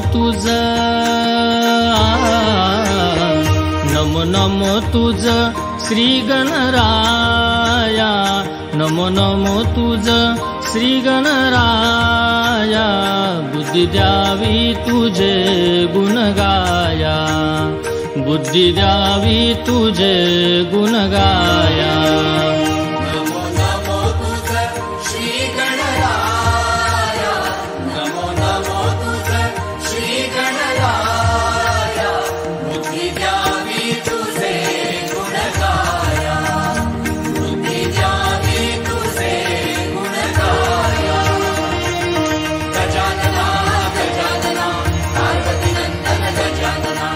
तुझ, नमो नमो तुझ श्री गणराया, नमो नमो तुझ श्री गणराया, बुद्धी द्यावी तुझे गुण गाया, बुद्धी द्यावी तुझे गुण गाया। नमो नमो तुझ श्री गणराया, नमो नमो तुझ श्री गणराया, बुद्धी द्यावी तुझे गुण गाया, बुद्धी द्यावी तुझे गुण गाया। गजानना गजानना पार्वती नंदन गजानना,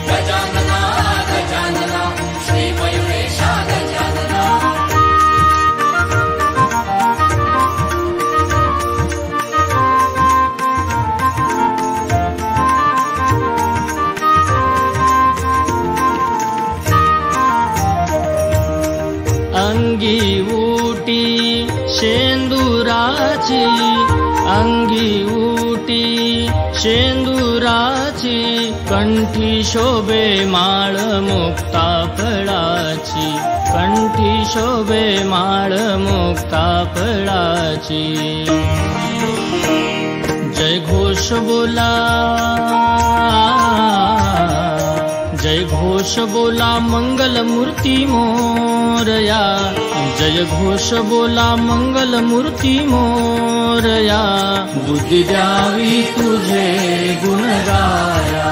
गजानना गजानना श्री मयुरेशा गजानना। अंगी उटी शेंदुराची, अंगी उटी शेंदुराची, कंठी शोभे माळ मुक्ता फळाची, कंठी शोभे माळ मुक्ता फळाची। जय घोष बोला, जय घोष बोला मंगल मूर्ती मोरया, जय घोष बोला मंगल मूर्ती मोरया, बुद्धी द्यावी तुझे गुण गाया,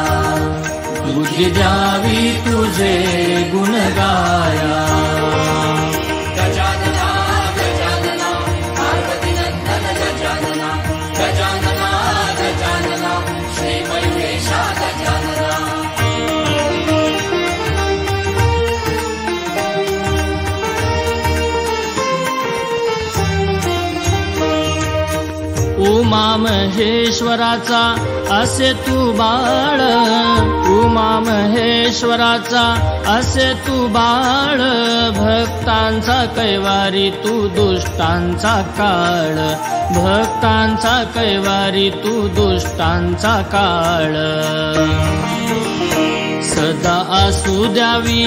बुद्धी द्यावी तुझे गुण गाया। गजानना गजानना पार्वती नंदन गजानना, गजानना गजानना श्री मयुरेशा गजानना। उमा महेश्वराचा असे तू बाळ, उमा महेश्वराचा असे तू बाळ, भक्तांचा कैवारी तू दुष्टांचा काळ, भक्तांचा कैवारी तू दुष्टांचा काळ। सदा असू द्यावी,